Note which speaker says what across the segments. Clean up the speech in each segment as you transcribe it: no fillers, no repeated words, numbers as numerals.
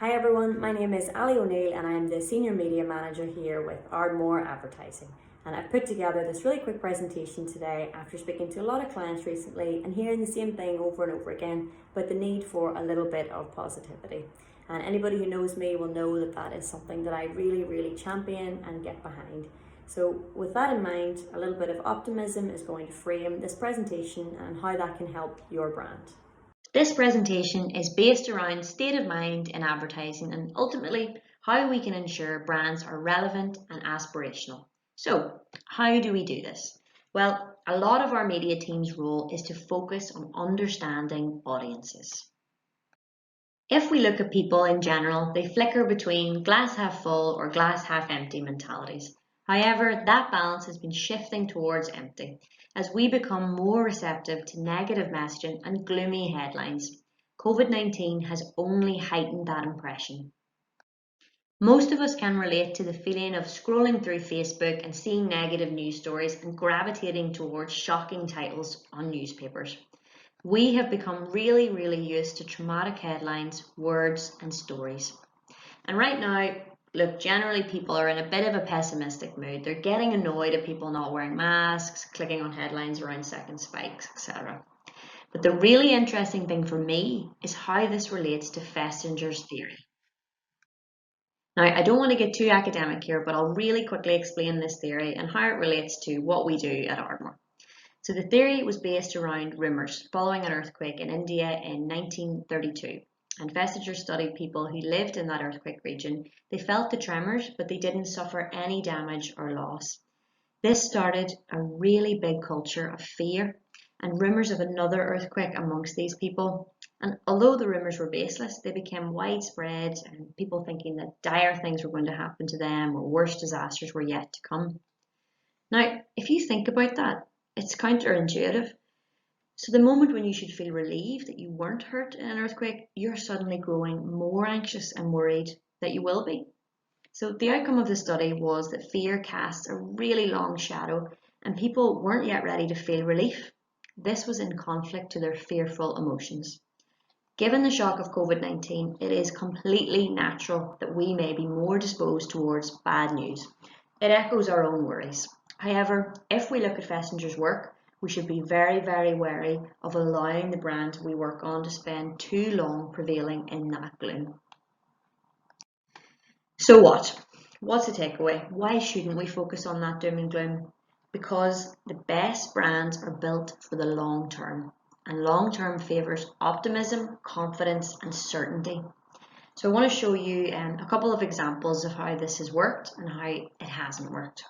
Speaker 1: Hi everyone, my name is Ali O'Neill and I'm the Senior Media Manager here with Ardmore Advertising. And I've put together this really quick presentation today after speaking to a lot of clients recently and hearing the same thing over and over again, but the need for a little bit of positivity. And anybody who knows me will know that that is something that I really champion and get behind. So with that in mind, a little bit of optimism is going to frame this presentation and how that can help your brand.
Speaker 2: This presentation is based around state of mind in advertising and ultimately how we can ensure brands are relevant and aspirational. So, how do we do this? Well, a lot of our media team's role is to focus on understanding audiences. If we look at people in general, they flicker between glass half full or glass half empty mentalities. However, that balance has been shifting towards empty as we become more receptive to negative messaging and gloomy headlines. COVID-19 has only heightened that impression. Most of us can relate to the feeling of scrolling through Facebook and seeing negative news stories and gravitating towards shocking titles on newspapers. We have become really used to traumatic headlines, words and stories. And right now, look, generally people are in a bit of a pessimistic mood. They're getting annoyed at people not wearing masks, clicking on headlines around second spikes, etc. But the really interesting thing for me is how this relates to Festinger's theory. Now, I don't want to get too academic here, but I'll really quickly explain this theory and how it relates to what we do at Ardmore. So the theory was based around rumours following an earthquake in India in 1932. And Festinger studied people who lived in that earthquake region. They felt the tremors, but they didn't suffer any damage or loss. This started a really big culture of fear and rumours of another earthquake amongst these people. And although the rumours were baseless, they became widespread and people thinking that dire things were going to happen to them or worse disasters were yet to come. Now, if you think about that, it's counterintuitive. So the moment when you should feel relieved that you weren't hurt in an earthquake, you're suddenly growing more anxious and worried that you will be. So the outcome of the study was that fear casts a really long shadow and people weren't yet ready to feel relief. This was in conflict to their fearful emotions. Given the shock of COVID-19, it is completely natural that we may be more disposed towards bad news. It echoes our own worries. However, if we look at Festinger's work, we should be very wary of allowing the brand we work on to spend too long prevailing in that gloom. So what? What's the takeaway? Why shouldn't we focus on that doom and gloom? Because the best brands are built for the long term, and long term favours optimism, confidence and certainty. So I want to show you a couple of examples of how this has worked and how it hasn't worked.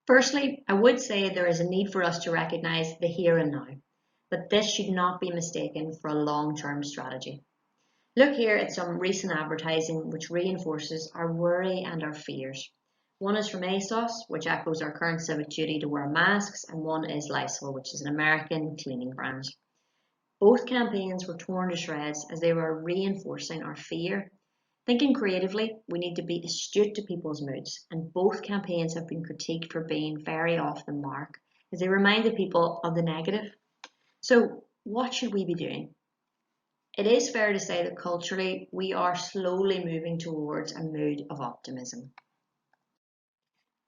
Speaker 2: Firstly, I would say there is a need for us to recognise the here and now, but this should not be mistaken for a long-term strategy. Look here at some recent advertising which reinforces our worry and our fears. One is from ASOS, which echoes our current civic duty to wear masks, and one is Lysol, which is an American cleaning brand. Both campaigns were torn to shreds as they were reinforcing our fear. Thinking creatively, we need to be astute to people's moods, and both campaigns have been critiqued for being very off the mark, as they reminded people of the negative. So, what should we be doing? It is fair to say that culturally, we are slowly moving towards a mood of optimism.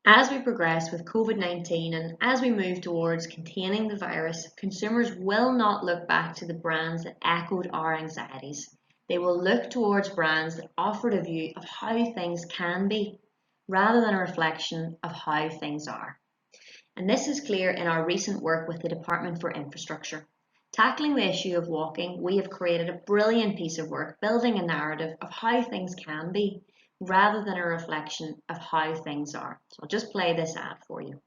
Speaker 2: As we progress with COVID-19 and as we move towards containing the virus, consumers will not look back to the brands that echoed our anxieties. They will look towards brands that offered a view of how things can be, rather than a reflection of how things are. And this is clear in our recent work with the Department for Infrastructure. Tackling the issue of walking, we have created a brilliant piece of work building a narrative of how things can be, rather than a reflection of how things are. So I'll just play this ad for you.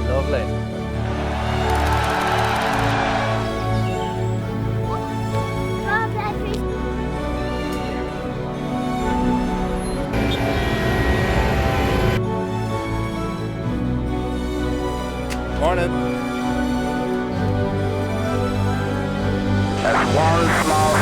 Speaker 3: Lovely. Morning.
Speaker 4: That's one small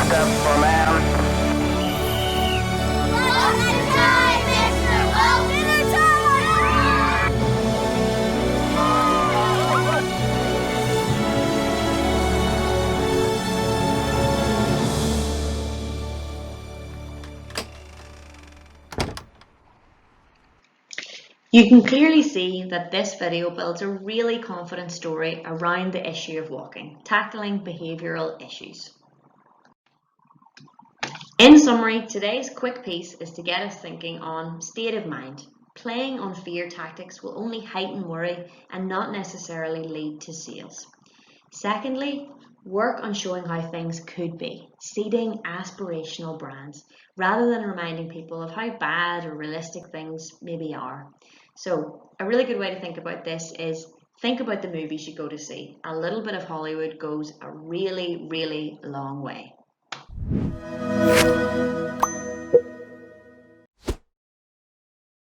Speaker 2: You can clearly see that this video builds a really confident story around the issue of walking, tackling behavioural issues. In summary, today's quick piece is to get us thinking on state of mind. Playing on fear tactics will only heighten worry and not necessarily lead to sales. Secondly, work on showing how things could be, seeding aspirational brands, rather than reminding people of how bad or realistic things maybe are. So, a really good way to think about this is think about the movies you go to see. A little bit of Hollywood goes a really, really long way.